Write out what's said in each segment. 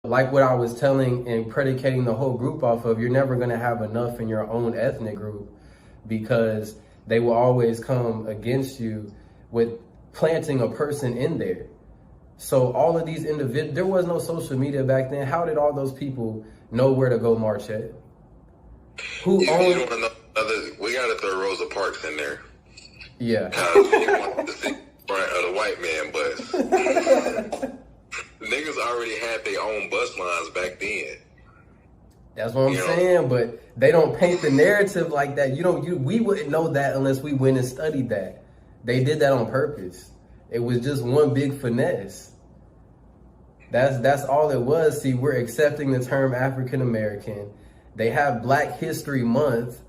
Like what I was telling and predicating the whole group off of, you're never going to have enough in your own ethnic group because they will always come against you with planting a person in there. So all of these individuals, there was no social media back then. How did all those people know where to go march at? Who owned? You know, we got to throw Rosa Parks in there. Yeah. Because she wanted to see the white man bus. Niggas already had their own bus lines back then. That's what I'm saying, but they don't paint the narrative like that. We wouldn't know that unless we went and studied that. They did that on purpose. It was just one big finesse. That's all it was. See, we're accepting the term African American. They have Black History Month,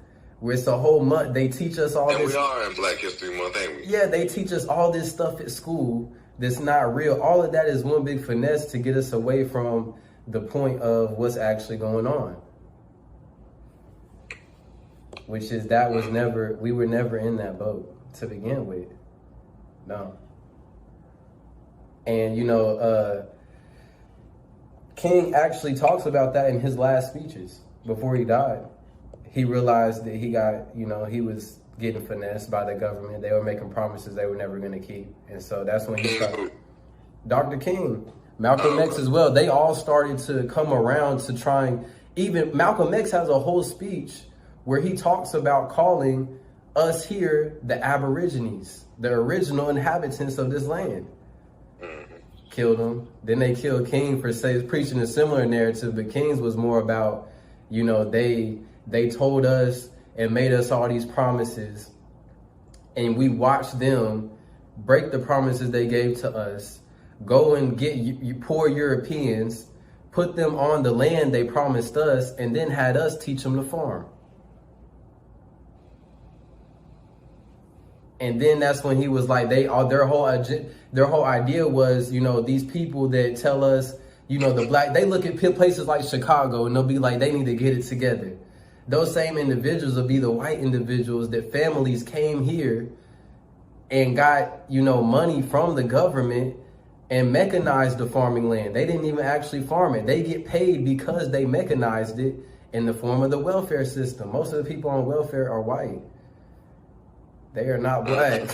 where it's a whole month. They teach us all this. And we are in Black History Month, ain't we? Yeah, they teach us all this stuff at school that's not real. All of that is one big finesse to get us away from the point of what's actually going on. Which is we were never in that boat to begin with. No. And, King actually talks about that in his last speeches before he died. He realized that he was getting finessed by the government. They were making promises they were never going to keep. And so that's when he started. Dr. King, Malcolm X as well. They all started to come around to trying. Even Malcolm X has a whole speech where he talks about calling us here the Aborigines, the original inhabitants of this land. Killed him. Then they killed King for preaching a similar narrative, but King's was more about, they told us and made us all these promises, and we watched them break the promises they gave to us, go and get you poor Europeans, put them on the land they promised us, and then had us teach them to farm. And then that's when he was like, their whole idea was, these people that tell us, the Black, they look at places like Chicago and they'll be like, they need to get it together. Those same individuals will be the white individuals that families came here and got, money from the government and mechanized the farming land. They didn't even actually farm it. They get paid because they mechanized it in the form of the welfare system. Most of the people on welfare are white. They are not Black.